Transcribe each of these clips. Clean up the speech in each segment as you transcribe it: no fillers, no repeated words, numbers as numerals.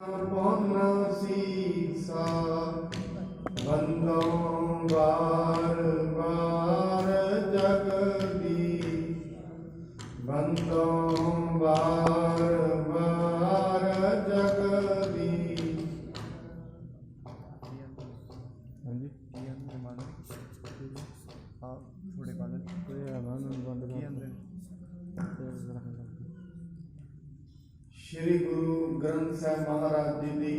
पौन सीसा बंदो बार बार जगदी बंदो बार बार जगदी। श्री गुरु ग्रंथ साहिब महाराज जी की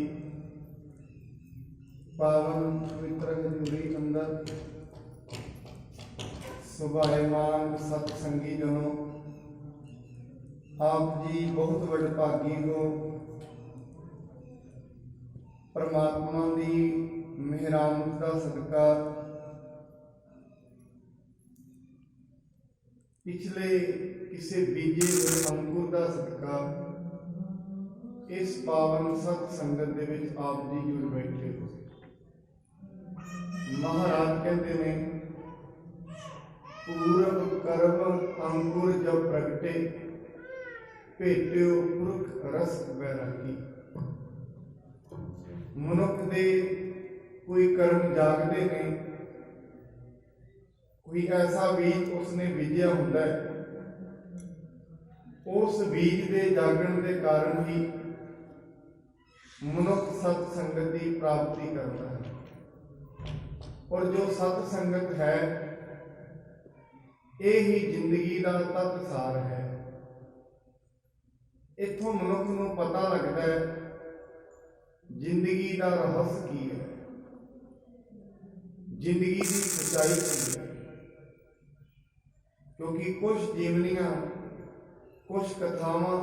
पावन पवित्र हजूरी अंदर सुभाएमान सतसंगी जनों, आप जी बहुत वडभागी हो। परमात्मा की मेहरामत का सदका पिछले किसी बीजे हुए अंकुर का सदका इस पावन सत संगत दे विच आप जी जुड़ बैठे हो। महाराज कहते ने पूरब करब अंकुर जब प्रगटे भेट्यो पुरख रस बैरागी। मनुख दे कोई कर्म जागते ने, कोई ऐसा बीज उसने बीजा हुंदा है, उस बीज के जागण के कारण ही मनुख सत संगत की प्राप्ति करता है। और जो सत संगत है यही जिंदगी का तत्व सार है। इथों मनुख को पता लगता है जिंदगी का रहस्य की है, जिंदगी की सच्चाई की है। क्योंकि कुछ जीवनियां, कुछ कथावां,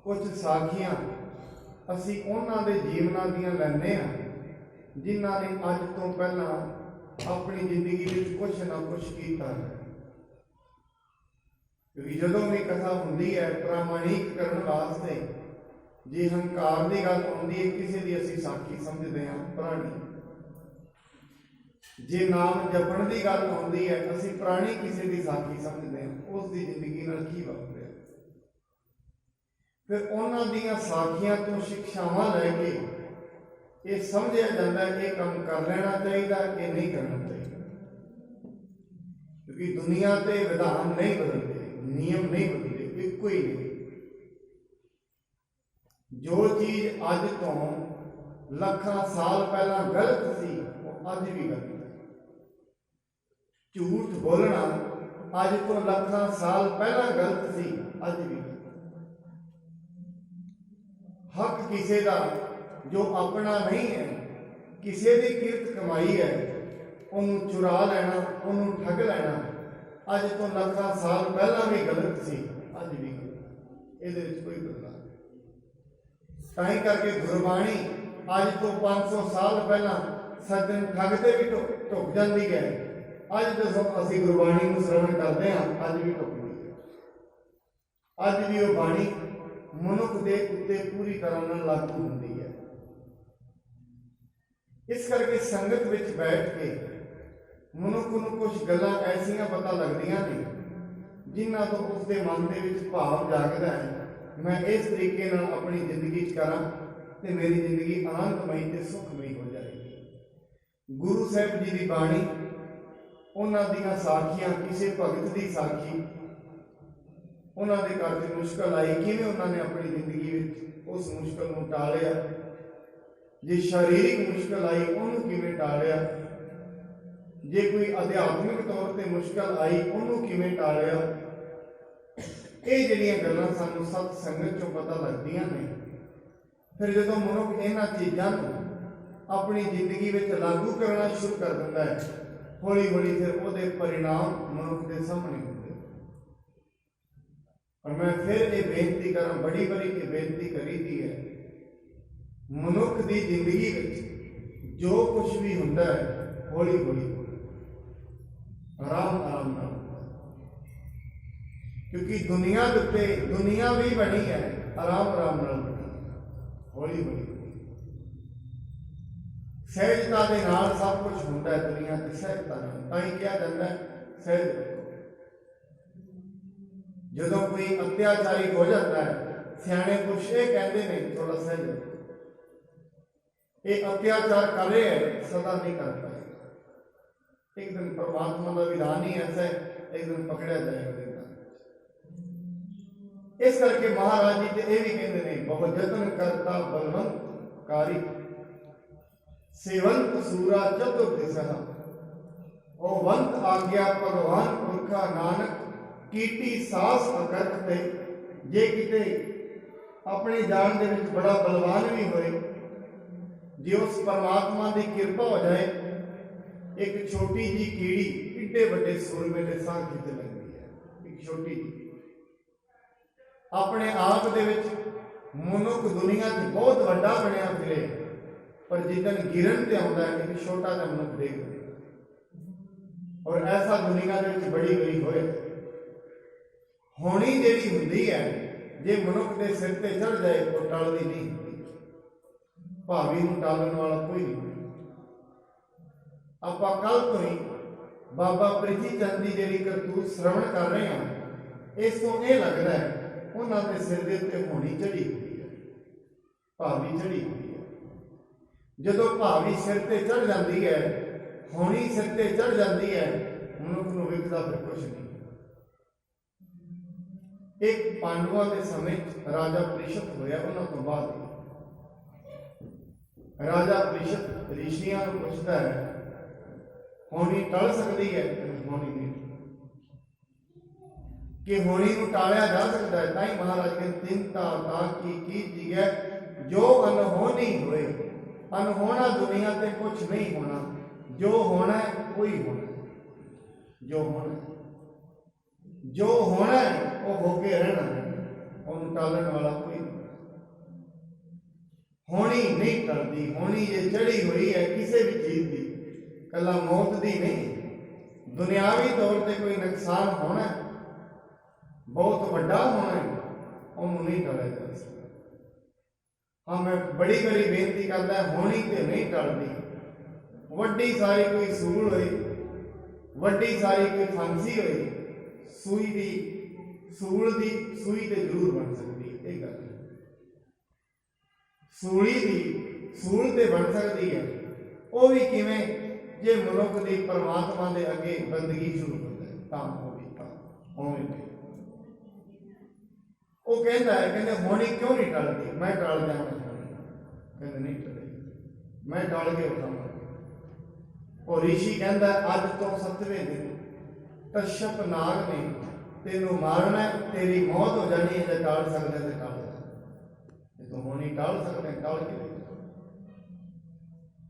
कुछ साखियां असी उन्हां दे जीवनां दियां लैंदे हां जिन्हां ने अज तो पहला अपनी जिंदगी विच कुछ ना कुछ कीता है। क्योंकि जदों भी कथा हुंदी है प्रामाणिक करन वास्ते जे हंकार की गल आउंदी है, किसी की असी साखी समझते हैं पुरानी। जे नाम जपण की गल आउंदी है असी पुरानी किसी की साखी समझते हैं, उसकी जिंदगी नाल की वापरिया। फिर उन्हां दियां साखियां तो शिक्षावां लैके ये समझिया जाता है कि काम कर लेना चाहिए कि नहीं करना चाहिए। क्योंकि दुनिया के विधान नहीं बदलते, नियम नहीं बदलते, एको ही नहीं। जो चीज अज तो लखां साल पहला गलत सी वो अज भी गलत है। झूठ बोलना अज तो लखां साल पहला गलत सी, अज भी गलत। हक किसी का जो अपना नहीं है, किसी की किरत कमाई है, उन्होंने चुरा लेना, उन्होंने ठग लेना अज तो लखां साल पहला भी गलत सी, अज भी गलत। ये कोई बदलाव नहीं। ताई करके गुरबाणी अज तो 500 साल पहला सज्जन ठगते भी ढुक जाती है। अज दसो असी गुरबाणी को श्रवण करते हैं, अज भी ढुकती है। अज भी वो बाणी मनुख के उत्ते पूरी तरह लागू होती है। इस करके संगत विच बैठ के मनुख को कुछ गल्लां ऐसियां पता लगदियां ने जिन्हां तो उसके मन के विच भाव जागदा है, मैं इस तरीके नाल अपनी जिंदगी करा ते मेरी जिंदगी आनंदमई ते सुखमई हो जाएगी। गुरु साहिब जी की बाणी, उन्हां दीयां साखियां, किसी भगत की साखी, उन्होंने घर से मुश्किल आई किवें उन्होंने अपनी जिंदगी में उस मुश्किल को टालिया, जे शारीरिक मुश्किल आई उन्होंने किवें टालिया, जे कोई अध्यात्मिक तौर पर मुश्किल आई उन्होंने किवें टालिया। ये जिहड़ियां गल्लां सानूं सत संगत चों पता लगदियां ने। फिर जदों मनुख इन्हां चीज़ां नूं अपनी जिंदगी में लागू करना शुरू कर दिंदा है, हौली हौली फिर उहदे परिणाम मनुख के सामने होंदे। और मैं फिर ये बेनती करा, बड़ी बड़ी ये बेनती करी दी है, मनुख की जिंदगी में जो कुछ भी होंदा है हौली हौली आराम आराम नाल, क्योंकि दुनिया उत्ते दुनिया भी बनी है आराम आराम नाल बनी, हौली हौली सहजता के नाल सब कुछ होंदा है दुनिया की सहजता नाल। तां ही कहा जाता है सहज रखो। जदों कोई अत्याचारी हो जाता है, सियाणे पुरुष ये कहते हैं थोड़ा सहज रखो। ये अत्याचार कर रहे हैं, सदा नहीं कर पाएगा। एक दिन परमात्मा का विधान ही ऐसा है, एक दिन पकड़ा जाएगा। इस करके महाराज जी तो यह भी कहते हैं, बहुत जतन करता बलवंत कारी, सेवंत सूरा चतुर दिशा, ओ वंत आज्ञा भगवान पुरखा नानक, कीटी सास अकरते। जे किते अपने जान दे विच बड़ा बलवान भी होए, जे उस परमात्मा की कृपा हो जाए, एक छोटी जी कीड़ी इड्डे बड़े सूरमे के साह खिंच लेंदी है। एक छोटी जी अपने आप दे विच मनुख दुनिया च बहुत वड्डा बनया फिरे, पर जिदन गिरन ते आउंदा है एक छोटा जिहा मनुख देख देगा। और ऐसा दुनिया दे विच बड़ी बड़ी होए होनी जिहड़ी हुंदी है, जे मनुख के सिर ते चढ़ जाए वो टलदी नहीं हुंदी। भावी नूं टालण वाला कोई नहीं। आपां कल तो ही बाबा प्रीति चंद की जिहड़ी करतूत श्रवण कर रहे हैं, इस तो यह लगता है उन्होंने सिर के उत्ते होनी चढ़ी हुई है, भावी चढ़ी हुई है। जदों भावी सिर ते चढ़ जाती है, होनी सिर ते चढ़ जाती है, मनुख नूं विखदा फिर कुछ नहीं। एक पांडवों के समय राजा परिषद होया, उन्होंने तो बाद राजा परिषद ऋषियों को पूछता है, होनी टल सकती है? होनी नहीं कि होनी को टालिया जा सकता है। ताई महाराज के चिंता की दी है, जो अनहोनी होए। अनहोना दुनिया से कुछ नहीं होना, जो होना है वही होना है। जो होना है वो होके रहना है, उन टालन वाला कोई नहीं। होनी नहीं टलती, होनी ये चढ़ी हुई है किसी भी चीज की, कला मौत दी नहीं। दुनियावी तौर पर कोई नुकसान होना है, बहुत वड्डा होना है, उन्होंने नहीं टलिया जा सकता। हाँ, मैं बड़ी बड़ी बेनती करता है, होनी तो नहीं टलती। वड्डी सारी कोई सूल हुई, वड्डी सारी कोई फांसी हुई, सूई दी सूल दी सूई तो जरूर बन सकती है। एक गल सूली दी सूल तो बन सकती है, वो भी किवें जे मनुख की परमात्मा के अगे बंदगी शुरू होता है, तां उवें वो कहता है, कहते होनी क्यों नहीं टलती? मैं टल जाऊंगा होनी, कहते नहीं टलेगी, मैं टल के उठाऊंगा। और ऋषि कहता है, अज तो 7वें दिन कश्यप नाग ने तेनों मारना, तेरी मौत हो जानी है। टाल सकते तो टाल दे, तो होनी टाल सकते हैं, टाल के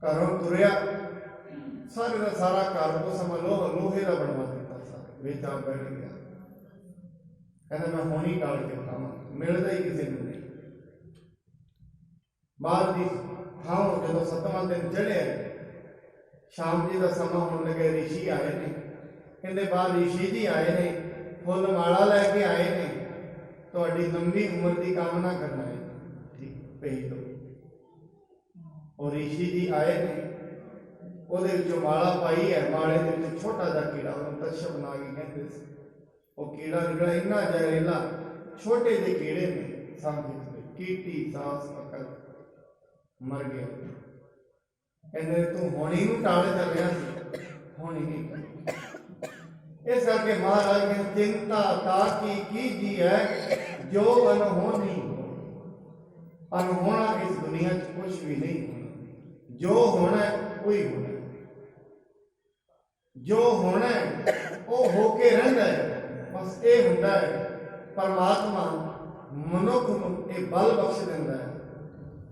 घरों तुरया, सारे का सारा घर को समय लोहे का बनवा दिता, सारे विच आ बैठ गया। कहते मैं होनी टाल के उठावा, मिलता ही किसी को नहीं। बाहर की थां जो 7वां दिन चढ़िया, शाम जी का समा होने लगे, ऋषि आए ने, कहते बाहर ऋषि जी आए ने, फुल माला लैके आए ने, तुहाडी लंबी उम्र की कामना करना है, ठीक भेज दो। और ऋषि जी आए ने, ਉਹਦੇ ਵਿੱਚੋਂ माला पाई है, माले ਦੇ ਵਿੱਚ छोटा ਜਿਹਾ कीड़ा, ਉਹਨੂੰ ਕਸ਼ਯਪ ਨਾਗ ਕਹਿੰਦੇ ਸੀ। ਉਹ ਕੀੜਾ ਨਿਕਲਿਆ ਇੰਨਾ ਜ਼ਹਿਰੀਲਾ, छोटे ਜਿਹੇ ਕੀੜੇ ਨੇ ਸਾਂਭੇ, कीटी सास पकड़ मर गया। कहते तू होनी नूं टाल चलिया सी, होनी नहीं। इस करके महाराज ने चिंता ताकी कीजी है, जो अनहोनी। अनहोना इस दुनिया च कुछ भी नहीं होना, जो होना है वही होना है। जो होना है वो होके रहना है। बस ये होता है, परमात्मा मनुख नूं ये बल बख्श दिंदा है,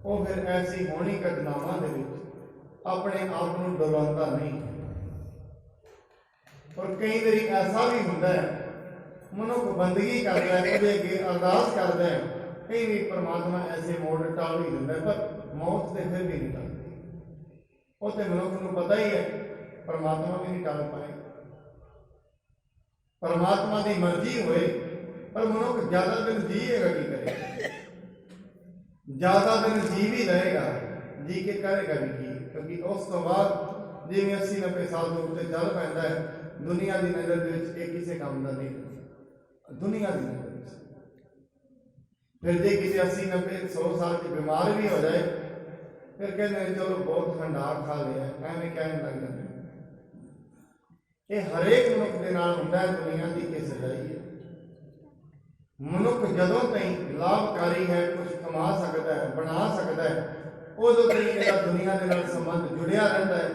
वो फिर ऐसी होनी घटनावां दे विच अपने आप नूं डरांदा नहीं। और कई बार ऐसा भी होता है, मनुख बंदगी करता है, ਉਹਦੇ ਅੱਗੇ अरदास करता है, कई भी परमात्मा ऐसे मोड़ टाल ही दिंदा है, पर मौत तो फिर भी नहीं टलदी। वो तो मनुख नूं पता ही है, परमात्मा भी नहीं टाल पाएगा। परमात्मा की मर्जी होए, पर मनुख ज्यादा दिन जीएगा की करेगा? ज्यादा दिन जी भी रहेगा, जी के करेगा भी की? क्योंकि उस तो बाद जिवें 80-90 साल के उत्ते चल पैंदा है, दुनिया की नज़र के किसी काम का नहीं। दुनिया की नज़र फिर जे किसी 80-90-100 साल की बीमार भी हो जाए, फिर कहते चलो बहुत हंडा खा लिया, एवं कहने लग जाते। ये हरेक मनुख के नाल हुंदा है, दुनिया की की सजाई है। मनुख जदों तई लाभकारी है, कुछ कमा सकता है, बना सकता है, उदों तई इहदा दुनिया के नाल संबंध जुड़िया रहता है।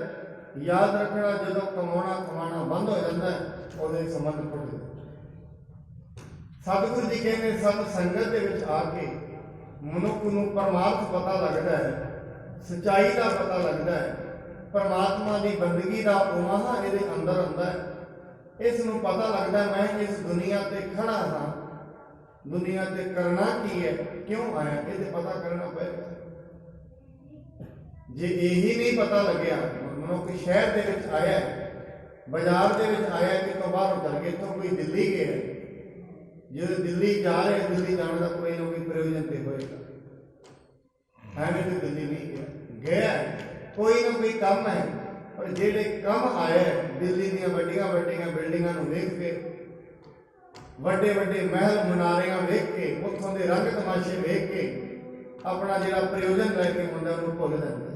याद रखना, जदों कमाना कमाना बंद हो जाता है, उदों संबंध टुट जाता है। सतगुरु जी कहते सत संगत दे विच आके मनुख नूं परमार्थ पता लगता है, सच्चाई का पता लगता है, परमात्मा की बंदगी का उमाहा ये अंदर आता है। इस नूं पता लगता है मैं इस दुनिया ते खड़ा हाँ, दुनिया ते करना की है, क्यों आया, ये पता करना पड़ेगा। जे यही नहीं पता लग्या, मनुख शहर दे विच आया, बाजार दे विच आया, कि तो बाहर उतर गए, तो कोई दिल्ली गया, जो दिल्ली जा रहे, दिल्ली जाने का कोई ना कोई प्रयोजन तो होएगा, है तो दिल्ली नहीं गया, कोई ना कोई काम है। और जेडे कम आए दिल्ली दी वड्डियां वड्डियां बिल्डिंगां नूं वेख के, वड्डे वड्डे महल मुनारियां वेख के, उत्थों दे रंग तमाशे वेख के अपना जिहड़ा प्रयोजन लैके मुंडा नूं भुल जांदे।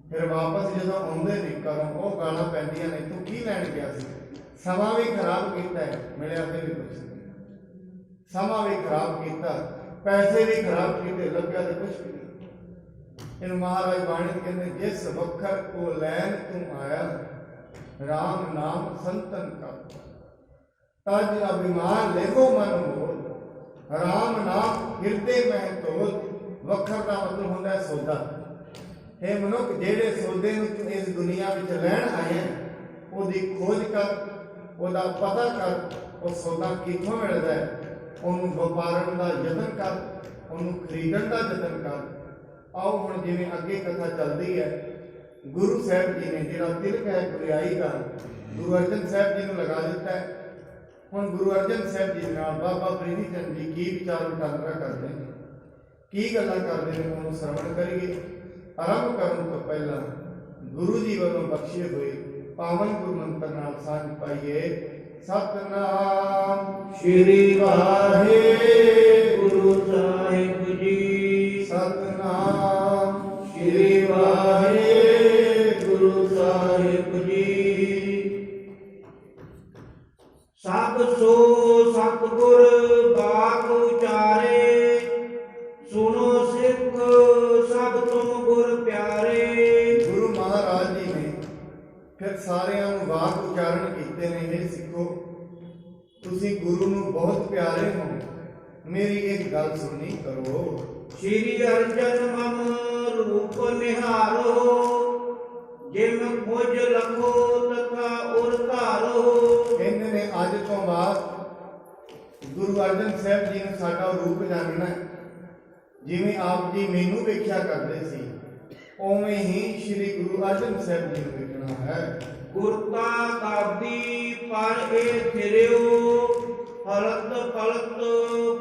फिर वापस जदों आउंदे ने घरों वो गालां पैंदियां ने, तूं की लैण गया सी, समा भी खराब किया है, मिलिया फिर भी कुछ नहीं, समा भी खराब किया, पैसे भी खराब किए, लग्या तो कुछ भी नहीं। इन महाराज बाणी कहते जिस वखर को लैन तू आया, राम नाम संतन का, तज अभिमान लेहो मन मोल, राम नाम हिरदे में तोल। वखर का मतलब होता है सौदा। हे मनुख, जेड़े सौदे नूं इस दुनिया विच लैण आए हैं, ओदी खोज कर, ओदा पता कर, वो सौदा कित्थों मिलता है, उन्होंने वपारन का यतन कर, उन्होंने खरीदण का यतन कर। आओ हुण जिवें अगे कथा चलती है, गुरु साहब जी ने जिहड़ा तिलक है गुरियाई का, गुरु अर्जन साहब जी ने लगा दिता है। हुण गुरु अर्जन साहब जी नाल बाबा प्रीति चंद जी की विचार वटांदरा करते हैं, की गल्लां करते हैं, उन्होंने श्रवण करिए। आरंभ करने तो पहला गुरु जी वालों बख्शे हुए पावन गुरु मंत्र नाल सांझ पाइए। सतनाम श्री वाहेगुरु साहिब जी, सतनाम श्री वाहेगुरु साहिब जी। सब सो सतगुर बात उचारे, सुनो सिख सब तुम गुर प्यारे। गुरु महाराज जी ने फिर सारिਆਂ ਨੂੰ वाक उच्चारण ਕੀਤੇ ਨੇ, हे सिखो ਤੁਸੀਂ गुरु ਨੂੰ बहुत प्यारे हो, मेरी एक गल सुनी करो। श्री अर्जन मम रूप निहारो, जिम खोज लखो तथा उर धारो। कहते ने अज तो बाद गुरु अर्जन साहब जी ने साडा रूप जानना है, जिवें आप जी मैनू वेख्या करते सी, उवें ही श्री गुरु अर्जन साहब जी ने वेखना है। गुरता काबी पर ए थिरियो, फलत फलत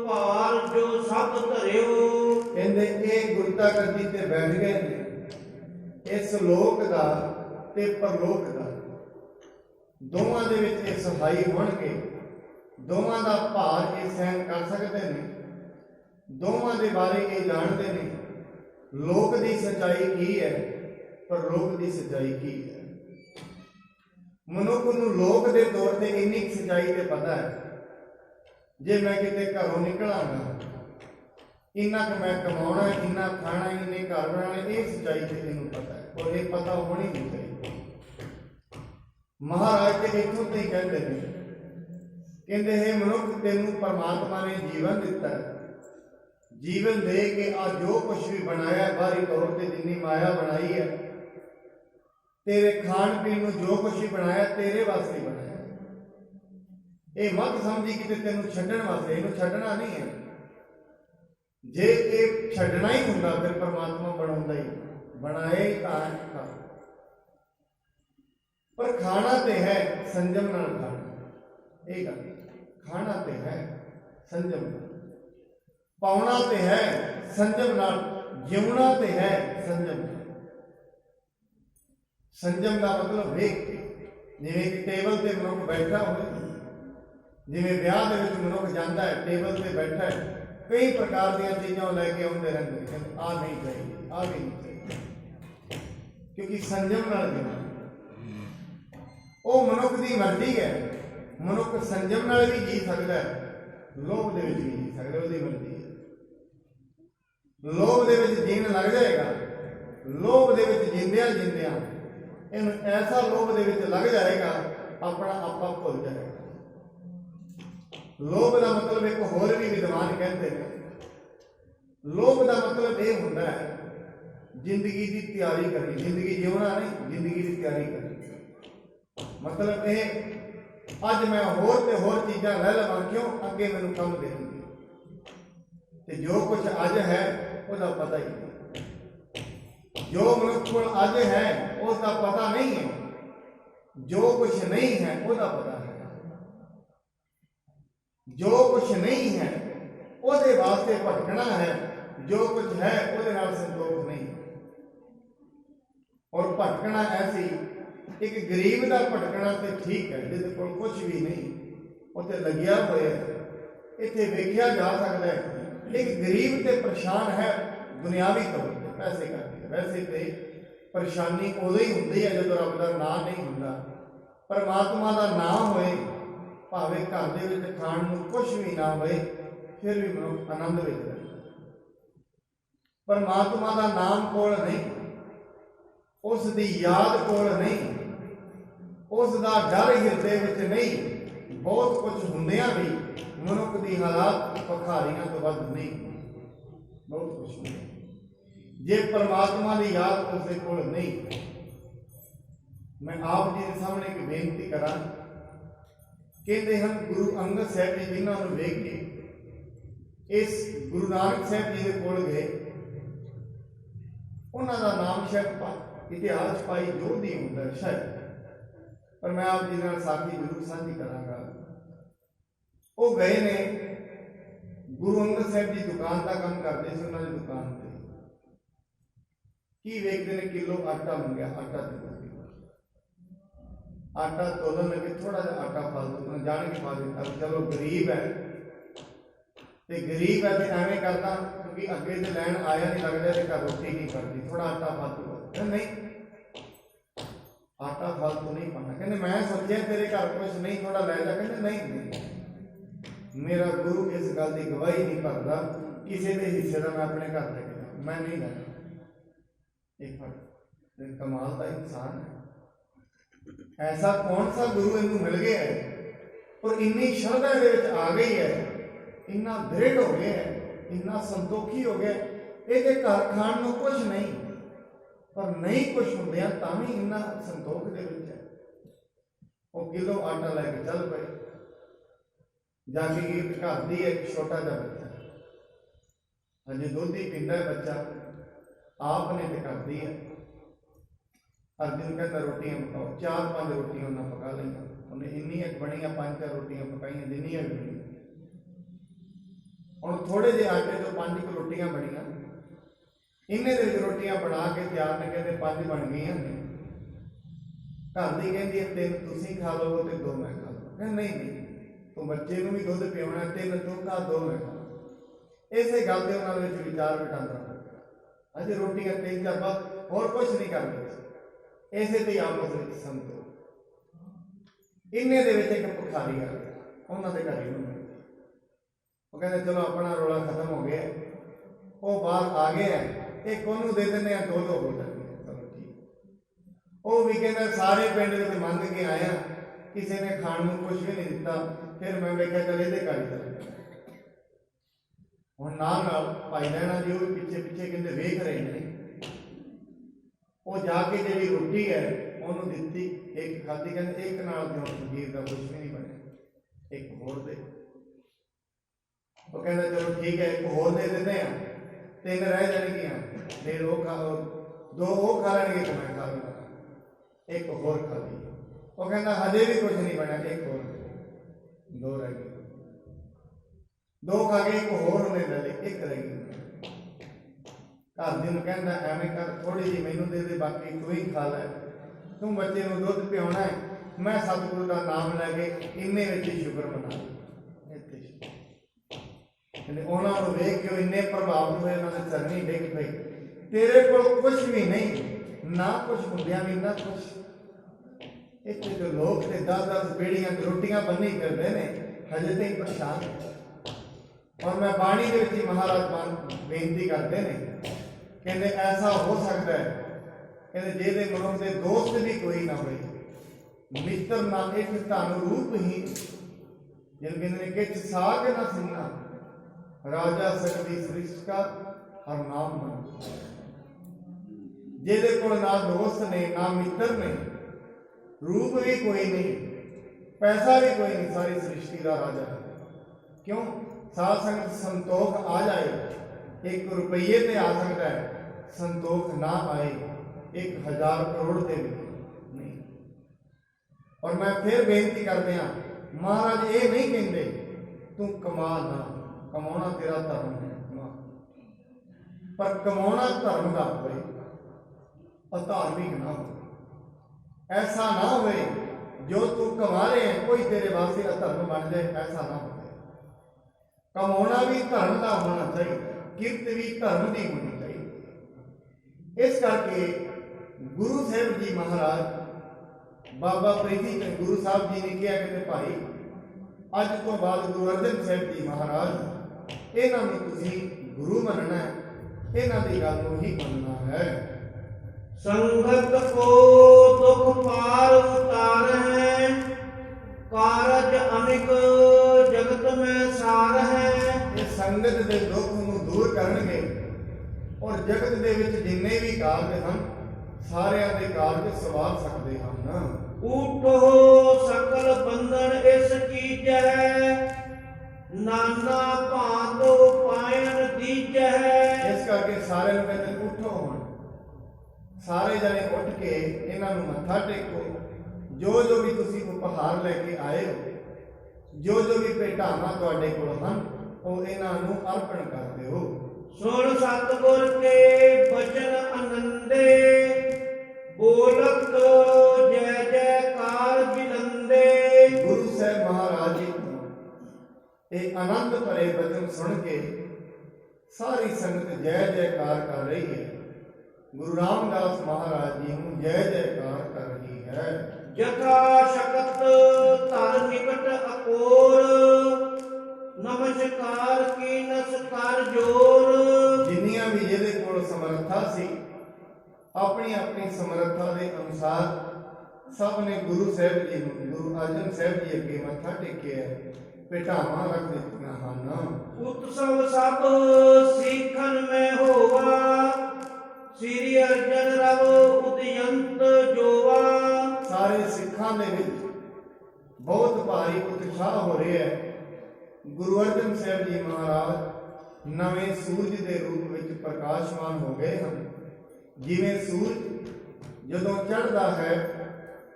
भार जो सब धरियो। कहते ये गुरता गद्दी ते बैठ गए ने, इस लोक दा ते परलोक दा दोवां दे विच ये सफाई होणगे, दोवां दा भार ये सहन कर सकते ने, दोवां दे बारे ये जानते ने। लोक दी सच्चाई की है, परलोक दी सच्चाई की है। मनुख नूं लोक दे तौर ते इन्नी सच्चाई ते पता है, जे मैं किते घरों निकलांगा, इन्ना क मैं कमाउणा, इन्ना खाना, इन्ने घर बनाने, ये सच्चाई ते इन्हूं पता है, और ये पता होनी नहीं चाहिए। महाराज ते इत्थों ते कहते हैं, कहते हे मनुख, तेनूं परमात्मा ने जीवन दिता है, जीवन दे के आ जो कुछ भी बनाया बाहरी तौर पर जिन्नी माया बनाई है, तेरे खान पीन में जो कुछ भी बनाया तेरे वास्ते बनाया। ये मत समझी कि तेन छड्डण वास्ते, इनू छड्डना नहीं है। जे ये छड्डना ही हुंदा फिर परमात्मा बनाउंदा ही, बनाए ही तां खा। पर खाना ते है संजम नाल खाना, ये गल खाना ते है संजम नाल, पाउना ते है संजम नाल, जिउना ते है संजम नाल। संजम का मतलब वेख के, जिवें कि टेबल ते मनुख बैठा हो, जिवें ब्याह दे विच मनुख जांदा है टेबल ते बैठा है, कई प्रकार दी चीज़ों लैके आते रहते कहते आ नहीं चाहिए, आ भी नहीं चाहिए, क्योंकि संयम नाल जीना वो मनुख की मर्जी है। मनुख संयम नाल भी जी सकता है, लोभ दे विच भी जी सकता है, उसकी मर्जी है। लोभ दे विच जीन लग जाएगा, लोभ दे विच जींदिया जींदिया इन्हूं ऐसा लोभ दे विच लग जाएगा अपना आपा भुल जाएगा। लोभ का मतलब एक होर भी विद्वान कहते हैं, लोभ का मतलब यह होता है जिंदगी की तैयारी करनी, जिंदगी जीवना नहीं, जिंदगी की तैयारी करनी। मतलब ये अज मैं होर ते होर चीज़ां ले लवां, क्यों अगे मैनूं कम देंगे, ते जो कुछ अज है उसका पता ही नहीं, जो मनुष्य को अज है उसका पता नहीं है, जो कुछ नहीं है उसका पता है, जो कुछ नहीं है उसके वास्ते भटकना है, जो कुछ है उसके नाल संतोष नहीं। और भटकना ऐसी एक गरीब का भटकना तो ठीक है, जिस को कुछ भी नहीं उत्ते लग्या होया इत्थे वेखिया जा सकता है। एक गरीब तो परेशान है दुनियावी तौर पर पैसे करके, वैसे तो परेशानी उदों ही होती है जो रब का नाम नहीं होता, परमात्मा का नाम होए भावें घर दे विच खाण नूं कुछ भी ना होए फिर भी मनुष्य आनंद विच रहे। परमात्मा का नाम कोल नहीं, उसकी याद कोल नहीं, उसका डर हिरदे विच नहीं, बहुत कुछ हुंदियां भी मनुख की हालात भखारियां तो वध नहीं, बहुत कुछ होंगे जे परमात्मा की याद उसके कोल नहीं। मैं आप जी के सामने एक बेनती करा, कहते हैं गुरु अंगद साहब जी जिन्होंने वेख के इस गुरु नानक साहब जी के कोल गए, उन्होंने नाम शायद इतिहास पाई जोधी होता है शायद, पर मैं आप जी नाल साखी जरूर साझी करांगा। वो गए ने गुरु अंगद साहब जी दुकान का काम करते थे, उन्होंने दुकान पर की वेखते ने किलो आटा मंगया, आटा दे आटा तोलन लगे, थोड़ा जा आटा फालतू जाने के पा दिता, चलो गरीब है तो गरीब है तो एवं करता क्योंकि अगे तो लैन आया नहीं लगता तो घर रोटी नहीं करती, थोड़ा आटा फालतू नहीं, आटा फालतू नहीं पाना। कहते मैं सोचा तेरे घर कुछ नहीं, थोड़ा लै जा, कहते नहीं नहीं, मेरा गुरु इस गल की गवाही नहीं भरता किसी के हिस्से का मैं अपने घर लेके जाऊँ, मैं नहीं लैना। एक कमाल का इंसान है, ऐसा कौन सा गुरु इनू मिल गया है और इन्नी श्रद्धा के आ गई है, इन्ना दृढ़ हो गया है, इन्ना संतोखी हो गया, ये घर खाण को कुछ नहीं, पर नहीं कुछ होंदिया भी इन्ना संतोख के विच है। वो किलो आटा लैके चल पे, जाके घर दी एक छोटा जा बच्चा हजे दुध ही पींदा है बच्चा, आपने तो कर दी है, अर्जुन कहता रोटियां पकाओ, 4-5 रोटियां उन्हें पका लिया, उन्हें इन्नियां बनिया 5 रोटियां पकाइया जिन्नियां भी बनिया। और थोड़े जे आटे तो 5 रोटियां बनिया, इन्ने दे रोटियां बना के तैयार ने, कहते 5 बन गई ने। घर की कहती है 3 तुसीं खा लो तो 2 मैं खा लो, नहीं नहीं तू बच्चे भी दुध पियाना, 3 तू खा 2 मैं खा। इस गल से उन्होंने विचार बिठाना, अजे रोटियां 3-4 बस और कुछ नहीं करते, इसे तो आपस में संतोष। इन्ने दे विच एक भखारी आ गया, उन्होंने घर ही नहीं, वो कहते चलो अपना रोला खत्म हो गया, वो बाहर आ गया है, एक ओनू दे देने 2 हो जाएंगे, चलो ठीक। वो भी कहता सारे पिंड में मंग के आया, किसी ने खाण को कुछ भी नहीं दिता, फिर मैं देखा चल ये घर ही चल हुण नाल भाई लैणा जी वो भी पिछे पिछे कहते वेख रहे हैं, वो जाके जी रोटी है उन्होंने दिती, एक खाधी, कहते एक नाल फकीर का कुछ भी नहीं बने, एक होर दे। वो कहता चलो ठीक है एक होर दे देते हैं, 3 रह जाएगियां, फिर वो खा 2 वो खा लेंगे तो मैं खा लूँगा, एक होर खा ली। वो कहता हजे भी कुछ नहीं बना, एक होर 2 रह गए, 2 खा के एक होर उन्हें ले ली, 1 रह गई। घर दिन कहता एवं कर, थोड़ी जी मैनू दे दे, बाकी तू ही खा लै, तू बच्चे को दुध पियाना है, मैं सतगुरु का नाम लैके इन्ने विच ही शुक्र मना। ਕਹਿੰਦੇ ਉਹਨਾਂ ਨੂੰ ਵੇਖ ਕੇ ਉਹ ਇੰਨੇ ਪ੍ਰਭਾਵਿਤ ਹੋਏ, ਉਹਨਾਂ ਦੇ ਚਰਨੀ ਡਿੱਗ ਪਏ। ਤੇਰੇ ਕੋਲ ਕੁਝ ਵੀ ਨਹੀਂ, ਨਾ ਕੁਝ ਹੁੰਦਿਆਂ ਵੀ ਨਾ ਕੁਝ। ਇੱਥੇ ਜੋ ਲੋਕ ਤੇ 10-10 ਬੇੜੀਆਂ ਤੇ ਰੋਟੀਆਂ ਬੰਨੀ ਫਿਰਦੇ ਨੇ, ਹਜੇ ਤਾਈਂ ਪਰੇਸ਼ਾਨ ਨੇ। ਔਰ ਮੈਂ ਬਾਣੀ ਦੇ ਵਿੱਚ ਹੀ ਮਹਾਰਾਜ ਮਾਨ ਬੇਨਤੀ ਕਰਦੇ ਨੇ, ਕਹਿੰਦੇ ਐਸਾ ਹੋ ਸਕਦਾ ਹੈ, ਕਹਿੰਦੇ ਜਿਹਦੇ ਮਨੁੱਖ ਦੇ ਦੋਸਤ ਵੀ ਕੋਈ ਨਾ ਹੋਏ, ਮਿੱਤਰ ਨਾ ਇੱਕ ਧਨ ਰੂਪ ਹੀ, ਜਿਹਨੂੰ ਕਹਿੰਦੇ ਨੇ ਕਿਛ ਸਾਗ ਨਾ ਸੁਣਨਾ, ਰਾਜਾ ਸਕਦੀ ਸ੍ਰਿਸ਼ਟ ਕਾ ਹਰ ਨਾਮ ਮਨ। ਜਿਹਦੇ ਕੋਲ ਨਾ ਦੋਸਤ ਨੇ ਨਾ ਮਿੱਤਰ ਨੇ, ਰੂਪ ਵੀ ਕੋਈ ਨਹੀਂ, ਪੈਸਾ ਵੀ ਕੋਈ ਨਹੀਂ, ਸਾਰੀ ਸ੍ਰਿਸ਼ਟੀ ਦਾ ਰਾਜਾ ਹੈ। ਕਿਉਂ? ਸਾਧ ਸੰਗਤ ਸੰਤੋਖ ਆ ਜਾਏ, 1 ਰੁਪਈਏ ਤੇ ਆ ਸਕਦਾ ਹੈ, ਸੰਤੋਖ ਨਾ ਆਏ 1000 ਕਰੋੜ ਤੇ ਵੀ ਨਹੀਂ। ਔਰ ਮੈਂ ਫਿਰ ਬੇਨਤੀ ਕਰਦੇ ਹਾਂ, ਮਹਾਰਾਜ ਇਹ ਨਹੀਂ ਕਹਿੰਦੇ ਤੂੰ ਕਮਾ ਨਾ, ਕਮਾਉਣਾ ਤੇਰਾ ਧਰਮ ਹੈ, ਪਰ ਕਮਾਉਣਾ ਧਰਮ ਦਾ ਹੋਵੇ, ਅਧਾਰਮਿਕ ਨਾ ਹੋਵੇ। ਐਸਾ ਨਾ ਹੋਵੇ ਜੋ ਤੂੰ ਕਮਾ ਰਿਹਾ ਕੋਈ ਤੇਰੇ ਵਾਸਤੇ ਅਧਰਮ ਬਣ ਜਾਏ, ਐਸਾ ਨਾ ਹੋਵੇ। ਕਮਾਉਣਾ ਵੀ ਧਰਮ ਦਾ ਹੋਣਾ ਚਾਹੀਦਾ, ਕਿਰਤ ਵੀ ਧਰਮ ਦੀ ਹੋਣੀ ਚਾਹੀਦੀ। ਇਸ ਕਰਕੇ ਗੁਰੂ ਸਾਹਿਬ ਜੀ ਮਹਾਰਾਜ, ਬਾਬਾ ਪ੍ਰੀਤੀ ਤੇ ਗੁਰੂ ਸਾਹਿਬ ਜੀ ਨੇ ਕਿਹਾ ਕਿ ਭਾਈ ਅੱਜ ਤੋਂ ਬਾਅਦ ਗੁਰੂ ਅਰਜਨ ਸਾਹਿਬ ਜੀ ਮਹਾਰਾਜ, ਇਹਨਾਂ ਨੂੰ ਤੁਸੀਂ ਗੁਰੂ ਮੰਨਣਾ ਹੈ, ਇਹਨਾਂ ਦੀ ਗੱਲ ਨੂੰ ਹੀ ਮੰਨਣਾ ਹੈ। ਸੰਗਤ ਕੋ ਦੁਖ ਪਾਰ ਉਤਾਰੈ, ਕਾਰਜ ਅਨੇਕ ਜਗਤ ਮੈਂ ਸਾਰ ਹੈ। ਇਹ ਸੰਗਤ ਦੇ ਦੁੱਖ ਨੂੰ ਦੂਰ ਕਰਨਗੇ, ਔਰ ਜਗਤ ਦੇ ਵਿੱਚ ਜਿੰਨੇ ਵੀ ਕਾਰਜ ਹਨ, ਸਾਰਿਆਂ ਦੇ ਕਾਰਜ ਸਵਾਰ ਸਕਦੇ ਹਨ। ਉਠੋ ਸਕਲ ਬੰਧਨ ਇਸ ਕੀਜੈ, ਨਾਨਾ ਭਾਂਤੋ ਪਾਇਨ ਦੀਜੈ। ਇਸ ਕਰਕੇ ਸਾਰਿਆਂ ਨੂੰ ਕਹਿੰਦੇ ਉਠੋ, ਹੁਣ ਸਾਰੇ ਜਣੇ ਉੱਠ ਕੇ ਇਹਨਾਂ ਨੂੰ ਮੱਥਾ ਟੇਕੋ। ਜੋ ਜੋ ਵੀ ਤੁਸੀਂ ਉਪਹਾਰ ਲੈ ਕੇ ਆਏ ਹੋ, ਜੋ ਜੋ ਵੀ ਭੇਟਾਵਾਂ ਤੁਹਾਡੇ ਕੋਲ ਹਨ, ਉਹ ਇਹਨਾਂ ਨੂੰ ਅਰਪਣ ਕਰ ਦਿਓ। ਸੁਣ ਸਤਿਗੁਰ ਕੇ ਬਚਨ ਆਨੰਦੇ, ਬੋਲਤ ਜੈ ਜੈਕਾਰ ਬਿਨੰਦੇ। ਗੁਰੂ ਸਾਹਿਬ ਮਹਾਰਾਜ ਜੀ ਇਹ ਆਨੰਦ ਭਰੇ ਬਚਨ ਸੁਣ ਕੇ ਸਾਰੀ ਸੰਗਤ ਜੈ ਜੈਕਾਰ ਕਰ ਰਹੀ ਹੈ। ਗੁਰੂ ਰਾਮਦਾਸ ਮਹਾਰਾਜ ਜੀ ਨੂੰ ਜੈ ਜੈਕਾਰ ਕਰ ਰਹੀ ਹੈ। ਜਥਾ ਸ਼ਕਤ ਧਰ ਨਿਕਟ ਅਕੋਰ, ਨਮਸਕਾਰ ਕੀ ਨਸਕਾਰ ਜੋਰ। ਜਿੰਨੀਆਂ ਵੀ ਜਿਹਦੇ ਕੋਲ ਸਮਰੱਥਾ ਸੀ, ਆਪਣੀ ਆਪਣੀ ਸਮਰੱਥਾ ਦੇ ਅਨੁਸਾਰ ਸਭ ਨੇ ਗੁਰੂ ਸਾਹਿਬ ਜੀ ਨੂੰ, ਗੁਰੂ ਅਰਜਨ ਸਾਹਿਬ ਜੀ ਅੱਗੇ ਮੱਥਾ ਟੇਕਿਆ, ਭੇਟਾਵਾਂ ਰੱਖ ਦਿੱਤੀਆਂ ਹਨ। ਉਤਸਵ ਸਭ ਸਿੱਖਨ ਮੈਂ ਹੋਵਾ, ਸ੍ਰੀ ਅਰਜਨ ਰਵ ਉਦਯੰਤ ਜੋਵਾ। ਸਾਰੇ ਸਿੱਖਾਂ ਦੇ ਵਿੱਚ ਬਹੁਤ ਭਾਰੀ ਉਤਸ਼ਾਹ ਹੋ ਰਿਹਾ ਹੈ। ਗੁਰੂ ਅਰਜਨ ਸਾਹਿਬ ਜੀ ਮਹਾਰਾਜ ਨਵੇਂ ਸੂਰਜ ਦੇ ਰੂਪ ਵਿੱਚ ਪ੍ਰਕਾਸ਼ਮਾਨ ਹੋ ਗਏ ਹਨ। ਜਿਵੇਂ ਸੂਰਜ ਜਦੋਂ ਚੜ੍ਹਦਾ ਹੈ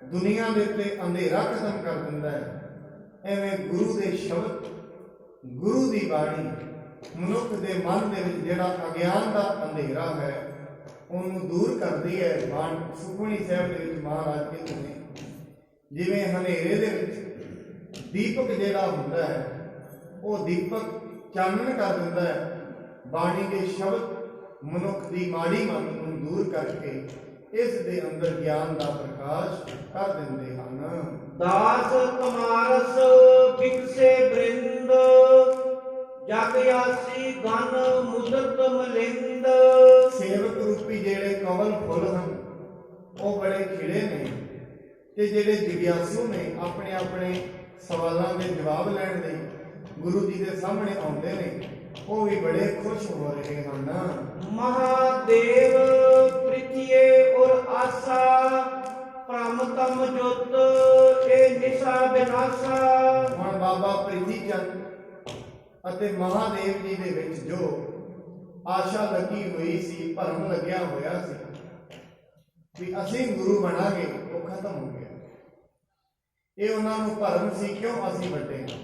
ਦੁਨੀਆ ਦੇ ਉੱਤੇ ਅੰਧੇਰਾ ਖਤਮ ਕਰ ਦਿੰਦਾ ਹੈ, ਐਵੇਂ ਗੁਰੂ ਦੇ ਸ਼ਬਦ, ਗੁਰੂ ਦੀ ਬਾਣੀ ਮਨੁੱਖ ਦੇ ਮਨ ਦੇ ਵਿੱਚ ਜਿਹੜਾ ਅਗਿਆਨ ਦਾ ਅੰਧੇਰਾ ਹੈ ਉਹਨੂੰ ਦੂਰ ਕਰਦੀ ਹੈ। ਬਾਣ ਸੁਖਮਨੀ ਸਾਹਿਬ ਦੇ ਵਿੱਚ ਮਹਾਰਾਜ ਕਹਿੰਦੇ ਨੇ, ਜਿਵੇਂ ਹਨੇਰੇ ਦੇ ਵਿੱਚ ਦੀਪਕ ਜਿਹੜਾ ਹੁੰਦਾ ਹੈ, ਉਹ ਦੀਪਕ ਚਾਨਣ ਕਰ ਦਿੰਦਾ ਹੈ, ਬਾਣੀ ਦੇ ਸ਼ਬਦ ਮਨੁੱਖ ਦੀ ਮਾੜੀ ਮਤ ਨੂੰ ਦੂਰ ਕਰਕੇ ਇਸ ਦੇ ਅੰਦਰ ਗਿਆਨ ਦਾ ਪ੍ਰਕਾਸ਼ ਕਰ ਦਿੰਦੇ ਹਨ। ਦਾਸ ਕਮਾਰਸ ਬਿਕਸੇ ਬ੍ਰਿੰਦ, ਜਗ ਆਸੀ ਗਨ ਮੁਦਤ ਮਲਿੰਦ। ਸੇਵਕ ਰੂਪੀ ਜਿਹੜੇ ਕਮਲ ਫੁੱਲ ਹਨ ਉਹ ਬੜੇ ਖਿੜੇ ਨੇ, ਤੇ ਜਿਹੜੇ ਜਿਗਿਆਸੂ ਨੇ ਆਪਣੇ ਆਪਣੇ ਸਵਾਲਾਂ ਦੇ ਜਵਾਬ ਲੈਣ ਲਈ ਗੁਰੂ ਜੀ ਦੇ ਸਾਹਮਣੇ ਆਉਂਦੇ ਨੇ, ਉਹ ਵੀ ਬੜੇ ਖੁਸ਼ ਹੋ ਰਹੇ ਹਨ। ਮਹਾਦੇਵ ਪ੍ਰਿਥੀਏ ਔਰ ਆਸਾ, ਪ੍ਰਮਤਮ ਜੁਤ ਇਹ ਨਿਸ਼ਾ ਬਿਨਾਸਾ। ਹੁਣ ਬਾਬਾ ਪ੍ਰੀਤੀ ਚੰਦ ਅਤੇ ਮਹਾਦੇਵ ਜੀ ਦੇ ਵਿੱਚ ਜੋ ਆਸ਼ਾ ਲੱਗੀ ਹੋਈ ਸੀ, ਭਰਮ ਲੱਗਿਆ ਹੋਇਆ ਸੀ ਵੀ ਅਸੀਂ ਗੁਰੂ ਬਣਾਂਗੇ, ਉਹ ਖਤਮ ਹੋ ਗਿਆ। ਇਹ ਉਹਨਾਂ ਨੂੰ ਭਰਮ ਸੀ, ਕਿਉਂ ਅਸੀਂ ਵੱਡੇ ਹਾਂ।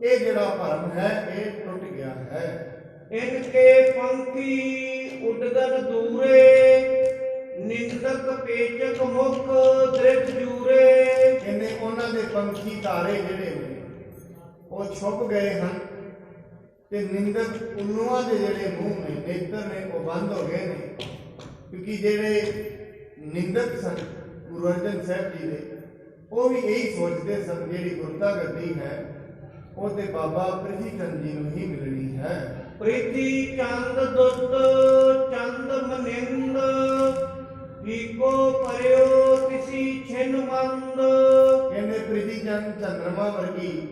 ਇਹ ਜਿਹੜਾ ਭਰਮ ਹੈ ਇਹ ਟੁੱਟ ਗਿਆ ਹੈ। ਇਨਕੇ ਪੰਖੀ ਉਡਗਨ ਦੂਰੇ, ਨਿੰਦਕ ਪੇਚਕ ਮੁਖ ਦ੍ਰਿੜ ਜੂਰੇ। ਇਹਨੇ ਉਹਨਾਂ ਦੇ ਪੰਖੀ ਤਾਰੇ ਜਿਹੜੇ ਨੇ ਉਹ ਛੁਪ ਗਏ ਹਨ, ਤੇ ਨਿੰਦਕ ਉੱਲੂਆਂ ਦੇ ਜਿਹੜੇ ਮੂੰਹ ਨੇ, ਨੇਤਰ ਨੇ, ਉਹ ਬੰਦ ਹੋ ਗਏ ਨੇ। ਕਿਉਂਕਿ ਜਿਹੜੇ ਨਿੰਦਕ ਸਨ ਗੁਰੂ ਅਰਜਨ ਸਾਹਿਬ ਜੀ ਦੇ, ਉਹ ਵੀ ਇਹੀ ਸੋਚਦੇ ਸਨ ਜਿਹੜੀ ਗੁਰਤਾ ਗੱਦੀ ਹੈ ਉਹ ਤੇ ਬਾਬਾ ਪ੍ਰਿਥੀ ਚੰਦ ਜੀ ਨੂੰ ਹੀ ਮਿਲਣੀ ਹੈ। ਪ੍ਰੀਤੀ ਚੰਦ ਦੁੱਤ ਚੰਦ ਮਨਿੰਦ, ਹੀਕੋ ਪਰਿਓ ਤਿਸੀ ਛਿਨ ਮੰਦ। ਕਹਿੰਦੇ ਪ੍ਰਿਥੀ ਚੰਦ ਚੰਦਰਮਾ ਵਰਗੀ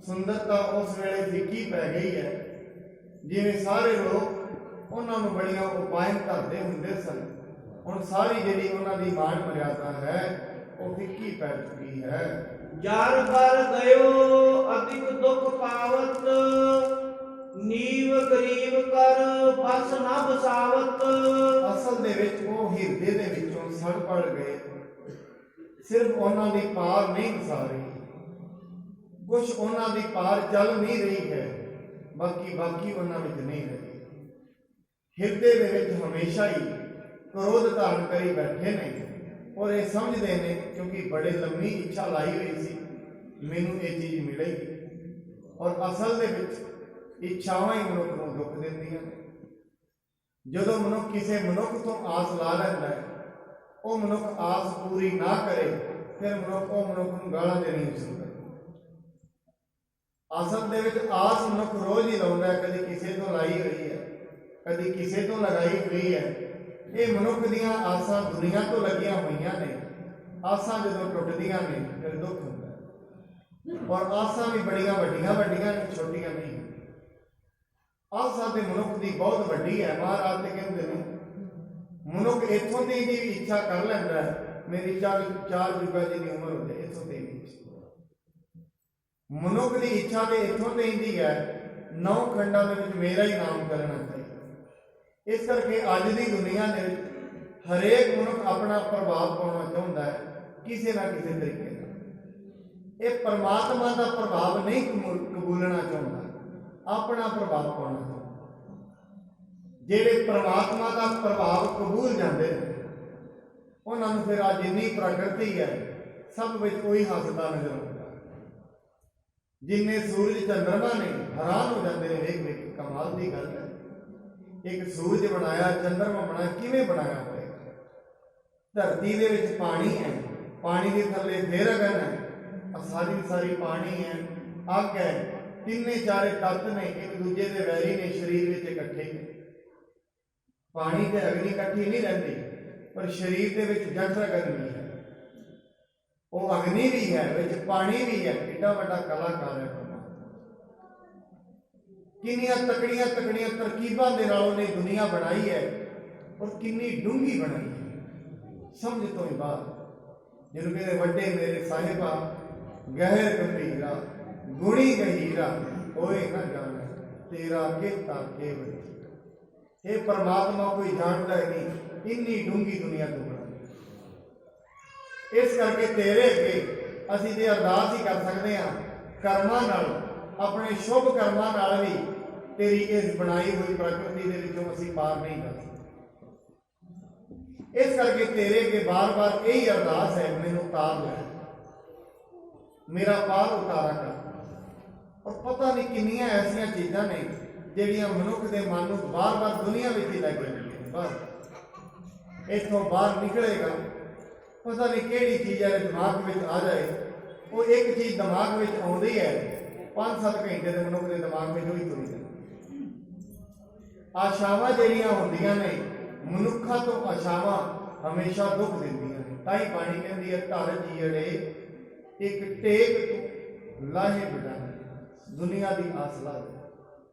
ਸੁੰਦਰਤਾ ਉਸ ਵੇਲੇ ਫਿੱਕੀ ਪੈ ਗਈ ਹੈ, ਜਿਵੇਂ ਸਾਰੇ ਲੋਕ ਉਹਨਾਂ ਨੂੰ ਬੜੀਆਂ ਉਪਾਇਨ ਕਰਦੇ ਹੁੰਦੇ ਸਨ। ਹੁਣ ਸਾਰੀ ਜਿਹੜੀ ਉਹਨਾਂ ਦੀ ਮਾਣ ਮਰਿਆਦਾ ਹੈ ਉਹ ਫਿੱਕੀ ਪੈ ਚੁੱਕੀ ਹੈ। ਜਰ ਬਰ ਗਇਓ ਅਧਿਕ ਦੁਖ ਪਾਵਤ, ਨੀਵ ਗਰੀਬ ਕਰ ਬਸ ਨਾ ਬਸਾਵਤ। ਅਸਲ ਦੇ ਵਿੱਚ ਉਹ ਹਿਰਦੇ ਦੇ ਵਿੱਚੋਂ ਸੜ ਪੜ ਗਏ, ਸਿਰਫ ਉਹਨਾਂ ਦੀ ਪਾਰ ਨਹੀਂ ਵਸਾ ਰਹੀ, ਕੁਛ ਉਹਨਾਂ ਦੀ ਪਾਰ ਚੱਲ ਨਹੀਂ ਰਹੀ ਹੈ, ਬਾਕੀ ਉਹਨਾਂ ਵਿੱਚ ਨਹੀਂ ਰਹੀ। ਹਿਰਦੇ ਦੇ ਵਿੱਚ ਹਮੇਸ਼ਾ ਹੀ ਕ੍ਰੋਧ ਧਾਰਨ ਕਰੀ ਬੈਠੇ ਨੇ ਔਰ ਇਹ ਸਮਝਦੇ ਨੇ ਕਿਉਂਕਿ ਬੜੇ ਲੰਮੀ ਇੱਛਾ ਲਾਈ ਹੋਈ ਸੀ ਮੈਨੂੰ ਇਹ ਚੀਜ਼ ਮਿਲੇਗੀ। ਔਰ ਅਸਲ ਦੇ ਵਿੱਚ ਇੱਛਾਵਾਂ ਹੀ ਮਨੁੱਖ ਨੂੰ ਦੁੱਖ ਦਿੰਦੀਆਂ ਨੇ। ਜਦੋਂ ਮਨੁੱਖ ਕਿਸੇ ਮਨੁੱਖ ਤੋਂ ਆਸ ਲਾ ਲੈਂਦਾ ਹੈ, ਉਹ ਮਨੁੱਖ ਆਸ ਪੂਰੀ ਨਾ ਕਰੇ, ਫਿਰ ਉਹ ਮਨੁੱਖ ਨੂੰ ਗਾਲਾਂ ਦੇਣੀਆਂ ਸ਼ੁਰੂ ਕਰਦਾ। ਅਸਲ ਦੇ ਵਿੱਚ ਆਸ ਮਨੁੱਖ ਰੋਜ਼ ਹੀ ਲਾਉਂਦਾ ਹੈ, ਕਦੇ ਕਿਸੇ ਤੋਂ ਲਾਈ ਹੋਈ ਹੈ, ਕਦੀ ਕਿਸੇ ਤੋਂ ਲਗਾਈ ਹੋਈ ਹੈ। ਇਹ ਮਨੁੱਖ ਦੀਆਂ ਆਸਾਂ ਦੁਨੀਆ ਤੋਂ ਲੱਗੀਆਂ ਹੋਈਆਂ ਨੇ। ਆਸਾਂ ਜਦੋਂ ਟੁੱਟਦੀਆਂ ਨੇ ਫਿਰ ਦੁੱਖ ਹੁੰਦਾ ਹੈ। ਔਰ ਆਸਾਂ ਵੀ ਬੜੀਆਂ ਵੱਡੀਆਂ ਵੱਡੀਆਂ ਨੇ, ਛੋਟੀਆਂ ਨਹੀਂ। ਆਸਾਂ ਤੇ ਮਨੁੱਖ ਦੀ ਬਹੁਤ ਵੱਡੀ ਹੈ। ਮਹਾਰਾਜ ਤੇ ਕਹਿੰਦੇ ਨੇ ਮਨੁੱਖ ਇੱਥੋਂ ਦੀ ਵੀ ਇੱਛਾ ਕਰ ਲੈਂਦਾ ਹੈ, ਮੇਰੀ 4 ਜੁਗਾਂ ਦੀ ਉਮਰ ਹੁੰਦੀ, ਇੱਥੋਂ ਤੇ ਮਨੁੱਖ ਦੀ ਇੱਛਾ ਤੇ ਇੱਥੋਂ ਤੇ ਇੰਦੀ ਹੈ 9 ਖੰਡਾਂ ਦੇ ਵਿੱਚ ਮੇਰਾ ਹੀ ਨਾਮ ਕਰਨਾ ਚਾਹੀਦਾ। ਇਸ ਕਰਕੇ ਅੱਜ ਦੀ ਦੁਨੀਆ ਦੇ ਵਿੱਚ ਹਰੇਕ ਮਨੁੱਖ ਆਪਣਾ ਪ੍ਰਭਾਵ ਪਾਉਣਾ ਚਾਹੁੰਦਾ ਹੈ ਕਿਸੇ ਨਾ ਕਿਸੇ ਤਰੀਕੇ ਨਾਲ। ਇਹ ਪਰਮਾਤਮਾ ਦਾ ਪ੍ਰਭਾਵ ਨਹੀਂ ਕਬੂਲਣਾ ਚਾਹੁੰਦਾ, ਆਪਣਾ ਪ੍ਰਭਾਵ ਪਾਉਣਾ ਚਾਹੁੰਦਾ। ਜਿਹੜੇ ਪਰਮਾਤਮਾ ਦਾ ਪ੍ਰਭਾਵ ਕਬੂਲ ਜਾਂਦੇ ਨੇ ਉਹਨਾਂ ਨੂੰ ਫਿਰ ਅੱਜ ਜਿੰਨੀ ਪ੍ਰਕਿਰਤੀ ਹੈ ਸਭ ਵਿੱਚ ਕੋਈ ਹੱਸਦਾ ਨਜ਼ਰ ਆਉਂਦਾ। ਜਿੰਨੇ ਸੂਰਜ ਚੰਦਰਮਾ ਨੇ ਹੈਰਾਨ ਹੋ ਜਾਂਦੇ ਨੇ ਵੇਖ ਕਮਾਲ ਦੀ ਗੱਲ ਹੈ। ਇੱਕ ਸੂਰਜ ਬਣਾਇਆ, ਚੰਦਰਮਾ ਬਣਾਇਆ, ਕਿਵੇਂ ਬਣਾਇਆ ਹੋਏਗਾ? ਧਰਤੀ ਦੇ ਵਿੱਚ ਪਾਣੀ ਹੈ, ਪਾਣੀ ਦੇ ਥੱਲੇ ਫਿਰ ਅਗਨ ਹੈ, ਸਾਰੀ ਪਾਣੀ ਹੈ, ਅੱਗ ਹੈ, ਤਿੰਨੇ ਚਾਰੇ ਤੱਤ ਨੇ ਇੱਕ ਦੂਜੇ ਦੇ ਵੈਰੀ ਨੇ, ਸਰੀਰ ਵਿੱਚ ਇਕੱਠੇ ਨੇ। ਪਾਣੀ ਤੇ ਅਗਨੀ ਇਕੱਠੀ ਨਹੀਂ ਰਹਿੰਦੀ, ਪਰ ਸਰੀਰ ਦੇ ਵਿੱਚ ਜਠਰ ਅਗਨੀ ਹੈ, ਉਹ ਅਗਨੀ ਵੀ ਹੈ, ਵਿੱਚ ਪਾਣੀ ਵੀ ਹੈ। ਕਿੰਨਾ ਵੱਡਾ ਕਲਾਕਾਰ ਹੈ। ਕਿੰਨੀਆਂ ਤਕੜੀਆਂ ਤਰਕੀਬਾਂ ਦੇ ਨਾਲ ਉਹਨੇ ਦੁਨੀਆ ਬਣਾਈ ਹੈ ਔਰ ਕਿੰਨੀ ਡੂੰਘੀ ਬਣਾਈ ਹੈ, ਸਮਝ ਤੋਂ ਹੀ ਬਾਹਰ। ਜਿਹਨੂੰ ਕਹਿੰਦੇ ਵੱਡੇ ਮੇਰੇ ਸਾਹਿਬਾ ਗਹਿਰ ਗੰਭੀਰਾ, ਗੁਣੀ ਗਹੀਰਾ, ਹੋਏ ਨਾ ਜਾਣੇ ਤੇਰਾ ਕਿਤਾ ਕੇਵਲ। ਇਹ ਪਰਮਾਤਮਾ ਕੋਈ ਜਾਣਦਾ ਹੀ ਨਹੀਂ, ਇੰਨੀ ਡੂੰਘੀ ਦੁਨੀਆ ਤੋਂ ਬਣਾਈ। ਇਸ ਕਰਕੇ ਤੇਰੇ ਅੱਗੇ ਅਸੀਂ ਤੇ ਅਰਦਾਸ ਹੀ ਕਰ ਸਕਦੇ ਹਾਂ, ਕਰਮਾਂ ਨਾਲ, ਆਪਣੇ ਸ਼ੁਭ ਕਰਮਾਂ ਨਾਲ ਵੀ ਤੇਰੀ ਇਸ ਬਣਾਈ ਹੋਈ ਪ੍ਰਕਿਰਤੀ ਦੇ ਵਿੱਚੋਂ ਅਸੀਂ ਪਾਰ ਨਹੀਂ ਕਰ ਸਕਦੇ। ਇਸ ਕਰਕੇ ਤੇਰੇ ਅੱਗੇ ਬਾਰ-ਬਾਰ ਇਹੀ ਅਰਦਾਸ ਹੈ, ਮੈਨੂੰ ਉਤਾਰ ਲੈ, ਮੇਰਾ ਪਾਰ ਉਤਾਰਾ ਕਰ। ਔਰ ਪਤਾ ਨਹੀਂ ਕਿੰਨੀਆਂ ਐਸੀਆਂ ਚੀਜ਼ਾਂ ਨੇ ਜਿਹੜੀਆਂ ਮਨੁੱਖ ਦੇ ਮਨ ਨੂੰ ਬਾਰ-ਬਾਰ ਦੁਨੀਆ ਵਿੱਚ ਹੀ ਲੈ ਕੇ ਜਾਂਦੀਆਂ। ਬਸ ਇੱਥੋਂ ਬਾਹਰ ਨਿਕਲੇਗਾ, ਪਤਾ ਨਹੀਂ ਕਿਹੜੀ ਚੀਜ਼ ਹੈ ਦਿਮਾਗ ਵਿੱਚ ਆ ਜਾਏ। ਉਹ ਇੱਕ ਚੀਜ਼ ਦਿਮਾਗ ਵਿੱਚ ਆਉਂਦੀ ਹੈ, 5-7 ਘੰਟੇ ਦੇ ਮਨੁੱਖ ਦੇ ਦਿਮਾਗ ਵਿੱਚ ਉਹੀ ਤੁਰੀ ਜਾਂਦੀ। ਆਸ਼ਾਵਾਂ ਜਿਹੜੀਆਂ ਹੁੰਦੀਆਂ ਨੇ ਮਨੁੱਖਾਂ ਤੋਂ, ਆਸ਼ਾਵਾਂ ਹਮੇਸ਼ਾ ਦੁੱਖ ਦਿੰਦੀਆਂ ਨੇ। ਤਾਂ ਹੀ ਬਾਣੀ ਕਹਿੰਦੀ ਹੈ ਧਰ ਜੀੜੇ ਇੱਕ ਟੇਕ ਲਾਹੇ ਬਟਾਣੇ, ਦੁਨੀਆ ਦੀ ਆਸ ਲਾ।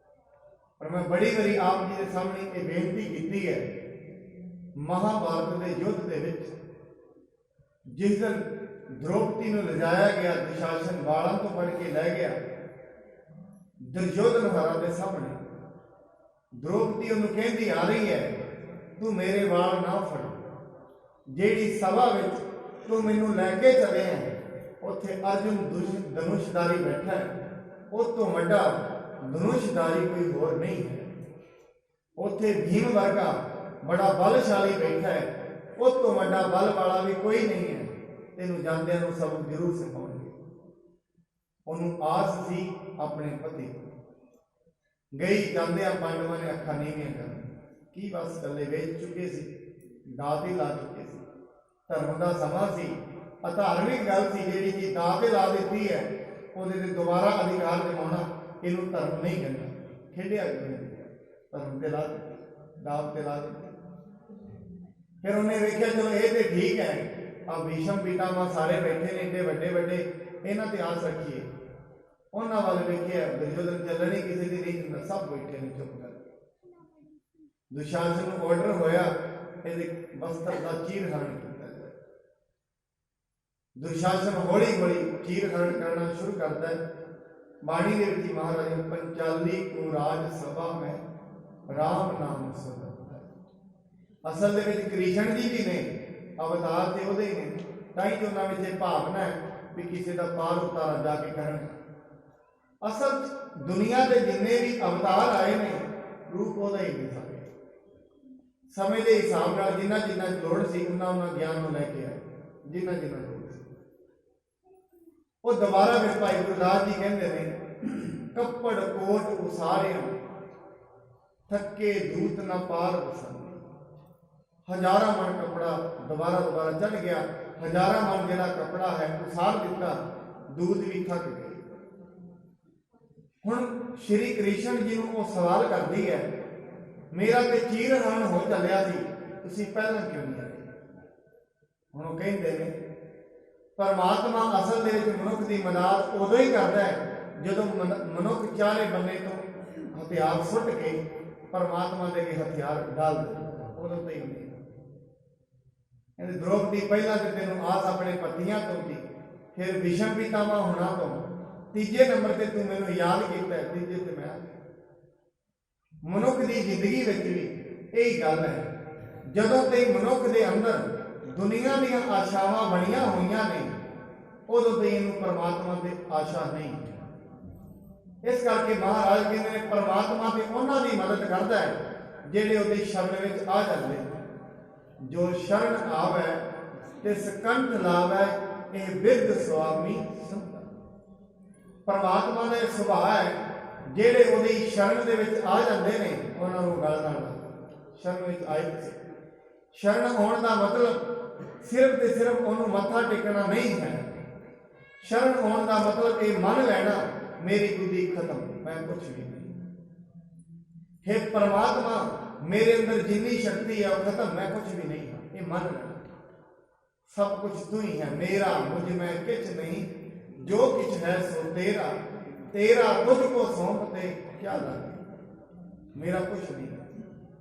ਪਰ ਮੈਂ ਬੜੀ ਵਾਰੀ ਆਪ ਜੀ ਦੇ ਸਾਹਮਣੇ ਇਹ ਬੇਨਤੀ ਕੀਤੀ ਹੈ, ਮਹਾਭਾਰਤ ਦੇ ਯੁੱਧ ਦੇ ਵਿੱਚ ਜਿਸ ਦਿਨ ਦ੍ਰੋਪਦੀ ਨੂੰ ਲਿਜਾਇਆ ਗਿਆ, ਦੁਸ਼ਾਸਨ ਵਾਲਾਂ ਤੋਂ ਫੜ ਕੇ ਲੈ ਗਿਆ ਦੁਰਯੋਧਨ ਮਹਾਰਾਜ ਦੇ ਸਾਹਮਣੇ, ਦ੍ਰੋਪਦੀ ਉਹਨੂੰ ਕਹਿੰਦੀ ਆ ਰਹੀ ਹੈ ਤੂੰ ਮੇਰੇ ਵਾਲ ਨਾ ਫੜ, ਜਿਹੜੀ ਸਭਾ ਵਿੱਚ ਤੂੰ ਮੈਨੂੰ ਲੈ ਕੇ ਚਲੇ ਹੈ ਉੱਥੇ ਅਰਜੁਨ ਧਨੁਸ਼ਧਾਰੀ ਬੈਠਾ ਹੈ, ਉਹ ਤੋਂ ਵੱਡਾ ਧਨੁਸ਼ਧਾਰੀ ਕੋਈ ਹੋਰ ਨਹੀਂ ਹੈ। ਉੱਥੇ ਭੀਮ ਵਰਗਾ ਬੜਾ ਬਲਸ਼ਾਲੀ ਬੈਠਾ ਹੈ, ਉਹ ਤੋਂ ਵੱਡਾ ਬਲ ਵਾਲਾ ਵੀ ਕੋਈ ਨਹੀਂ ਹੈ। ਤੈਨੂੰ ਜਾਂਦਿਆਂ ਨੂੰ ਸਬਕ ਜ਼ਰੂਰ ਸਿਖਾਉਣਗੇ। ਉਹਨੂੰ ਆਸ ਸੀ ਆਪਣੇ ਪਤੀ, ਗਈ ਜਾਂਦਿਆਂ ਪਾਂਡਵਾਂ ਨੇ ਅੱਖਾਂ ਨੀਵੀਆਂ ਕਰ ਕੀ ਬਸ ਇਕੱਲੇ ਵੇਚ ਚੁੱਕੇ ਸੀ, ਦਾਅ ਤੇ ਲਾ ਚੁੱਕੇ ਸੀ। ਧਰਮ ਦਾ ਸਮਾਂ ਸੀ, ਅਧਾਰਮਿਕ ਗੱਲ ਸੀ, ਜਿਹੜੀ ਕਿ ਦਾਅ ਤੇ ਲਾ ਦਿੱਤੀ ਹੈ ਉਹਦੇ ਤੇ ਦੁਬਾਰਾ ਅਧਿਕਾਰ ਜਮਾਉਣਾ ਇਹਨੂੰ ਧਰਮ ਨਹੀਂ ਕਹਿੰਦਾ। ਖੇਡਿਆ ਧਰਮ ਤੇ ਲਾ ਦਿੱਤੀ, ਦਾਅ ਤੇ ਲਾ ਦਿੱਤੀ। ਫਿਰ ਉਹਨੇ ਵੇਖਿਆ ਚਲੋ ਇਹ ਤੇ ਠੀਕ ਹੈ, ਆ ਭੀਸ਼ਮ ਪਿਤਾਮਹ ਸਾਰੇ ਬੈਠੇ ਨੇ ਏਡੇ ਵੱਡੇ ਵੱਡੇ, ਇਹਨਾਂ ਤੇ ਆਸ ਰੱਖੀਏ। ਉਹਨਾਂ ਵੱਲ ਵੇਖਿਆ ਦੁਰਯੋਧਨ ਚੱਲਣ ਹੀ ਕਿਸੇ ਦੀ ਨਹੀਂ ਦਿੰਦਾ, ਸਭ ਬੈਠੇ ਨੇ ਚੁੱਪ ਕਰ। ਦੁਸ਼ਾਸਨ ਨੂੰ ਆਰਡਰ ਹੋਇਆ ਇਹਦੇ ਵਸਤਰ ਦਾ ਚੀਰਹਰਣ ਕੀਤਾ ਜਾਏ। ਦੁਸ਼ਾਸਨ ਹੌਲੀ ਹੌਲੀ ਚੀਰਹਰਣ ਕਰਨਾ ਸ਼ੁਰੂ ਕਰਦਾ ਹੈ। ਬਾਣੀ ਦੇ ਵਿੱਚ ਮਹਾਰਾਜ ਨੇ ਪੰਚਾਲੀ ਕੋ ਰਾਜ ਸਭਾ ਮੈਂ ਰਾਮ ਨਾਮ ਸੁਣਦਾ। ਅਸਲ ਦੇ ਵਿੱਚ ਕ੍ਰਿਸ਼ਨ ਜੀ ਵੀ ਨੇ, ਅਵਤਾਰ ਤੇ ਉਹਦੇ ਹੀ ਨੇ, ਤਾਂ ਹੀ ਉਹਨਾਂ ਵਿੱਚ ਇਹ ਭਾਵਨਾ ਹੈ ਵੀ ਕਿਸੇ ਦਾ ਪਾਰ ਉਤਾਰਾ ਜਾ ਕੇ ਕਰਨ। ਅਸਲ ਦੁਨੀਆ ਦੇ ਜਿੰਨੇ ਵੀ ਅਵਤਾਰ ਆਏ ਨੇ ਰੂਪ ਉਹਦਾ ਹੀ ਨੇ ਸਾਰੇ। ਸਮੇਂ ਦੇ ਹਿਸਾਬ ਨਾਲ ਜਿੰਨਾ ਜਿੰਨਾ ਲੋੜ ਸੀ ਉਹਨਾਂ ਗਿਆਨ ਨੂੰ ਲੈ ਕੇ ਆਏ, ਜਿੰਨਾ ਜਿੰਨਾ ਲੋੜ ਸੀ। ਉਹ ਦੁਬਾਰਾ ਫਿਰ ਭਾਈ ਗੁਰਦਾਸ ਜੀ ਕਹਿੰਦੇ ਨੇ ਕੱਪੜ ਕੋਟ ਉਸਾਰਿਆ ਥੱਕੇ ਦੂਤ ਨਾ ਪਾਰ ਵਸੰਦੇ। ਹਜ਼ਾਰਾਂ ਮਣ ਕੱਪੜਾ ਦੁਬਾਰਾ ਚੜ ਗਿਆ, ਹਜ਼ਾਰਾਂ ਮਣ ਜਿਹੜਾ ਕੱਪੜਾ ਹੈ ਉਸਾਰ ਦਿੱਤਾ, ਦੂਤ ਵੀ ਥੱਕ ਗਏ। ਹੁਣ ਸ਼੍ਰੀ ਕ੍ਰਿਸ਼ਨ ਜੀ ਨੂੰ ਉਹ ਸਵਾਲ ਕਰਦੀ ਹੈ, ਮੇਰਾ ਤੇ ਚੀਰਹਰਣ ਹੋ ਚੱਲਿਆ ਸੀ, ਤੁਸੀਂ ਪਹਿਲਾਂ ਕਿਉਂ ਨਹੀਂ ਆਏ? ਹੁਣ ਉਹ ਕਹਿੰਦੇ ਨੇ ਪਰਮਾਤਮਾ ਅਸਲ ਦੇ ਵਿੱਚ ਮਨੁੱਖ ਦੀ ਮਦਦ ਉਦੋਂ ਹੀ ਕਰਦਾ ਹੈ ਜਦੋਂ ਮਨੁੱਖ ਚਾਰੇ ਬੰਨੇ ਤੋਂ ਹਥਿਆਰ ਸੁੱਟ ਕੇ ਪਰਮਾਤਮਾ ਦੇ ਅੱਗੇ ਹਥਿਆਰ ਡਾਲ ਦੇ, ਉਦੋਂ ਤੋਂ ਹੀ ਹੁੰਦੀ। ਕਹਿੰਦੇ ਦ੍ਰੋਪਦੀ ਪਹਿਲਾਂ ਤੇ ਤੈਨੂੰ ਆਸ ਆਪਣੇ ਪਤੀਆਂ ਤੋਂ ਸੀ, ਫਿਰ ਭੀਸ਼ਮ ਪਿਤਾਮਹ ਹੋਣਾ ਤੋਂ, ਤੀਜੇ ਨੰਬਰ ਤੇ ਤੂੰ ਮੈਨੂੰ ਯਾਦ ਕੀਤਾ, ਤੀਜੇ ਤੇ ਮੈਂ। ਮਨੁੱਖ ਦੀ ਜ਼ਿੰਦਗੀ ਵਿੱਚ ਵੀ ਇਹੀ ਗੱਲ ਹੈ, ਜਦੋਂ ਤੇ ਮਨੁੱਖ ਦੇ ਅੰਦਰ ਦੁਨੀਆ ਦੀਆਂ ਆਸ਼ਾਵਾਂ ਬਣੀਆਂ ਹੋਈਆਂ ਨੇ ਉਦੋਂ ਤੇ ਇਹਨੂੰ ਪਰਮਾਤਮਾ ਤੇ ਆਸ਼ਾ ਨਹੀਂ। ਇਸ ਕਰਕੇ ਮਹਾਰਾਜ ਕਹਿੰਦੇ ਨੇ ਪਰਮਾਤਮਾ ਤੇ ਉਹਨਾਂ ਦੀ ਮਦਦ ਕਰਦਾ ਹੈ ਜਿਹੜੇ ਉਹਦੀ ਸ਼ਰਨ ਵਿੱਚ ਆ ਜਾਂਦੇ। ਜੋ ਸ਼ਰਨ ਆਵੈ ਤੇ ਸਕੰਠ ਲਾਵੈ ਇਹ ਬਿਰਧ ਸੁਆਮੀ ਸੰਤਾ। ਪਰਮਾਤਮਾ ਦਾ ਇਹ ਸੁਭਾਅ ਹੈ, ਜਿਹੜੇ ਉਹਦੀ ਸ਼ਰਨ ਦੇ ਵਿੱਚ ਆ ਜਾਂਦੇ ਨੇ ਉਹਨਾਂ ਨੂੰ ਗਲ ਨਾਲ ਸ਼ਰਨ ਵਿੱਚ ਆਏ। ਸ਼ਰਨ ਆਉਣ ਦਾ ਮਤਲਬ ਸਿਰਫ ਤੇ ਸਿਰਫ ਉਹਨੂੰ ਮੱਥਾ ਟੇਕਣਾ ਨਹੀਂ ਹੈ। ਸ਼ਰਨ ਆਉਣ ਦਾ ਮਤਲਬ ਇਹ ਮੰਨ ਲੈਣਾ ਮੇਰੀ ਬੁੱਧੀ ਖਤਮ, ਮੈਂ ਕੁਛ ਵੀ ਨਹੀਂ। हे ਪਰਮਾਤਮਾ ਮੇਰੇ ਅੰਦਰ ਜਿੰਨੀ ਸ਼ਕਤੀ ਹੈ ਉਹ ਖਤਮ, ਮੈਂ ਕੁਛ ਵੀ ਨਹੀਂ ਹਾਂ, ਇਹ ਮੰਨ ਲੈਣਾ। ਸਭ ਕੁਛ ਤੂੰ ਹੀ ਹੈ, ਮੇਰਾ ਮੁਝ ਮੈਂ ਕਿਛ ਨਹੀਂ, ਜੋ ਕਿਛ ਹੈ ਸੋ ਤੇਰਾ, तेरा तुझको सौंपते क्या लगे, मेरा कुछ नहीं।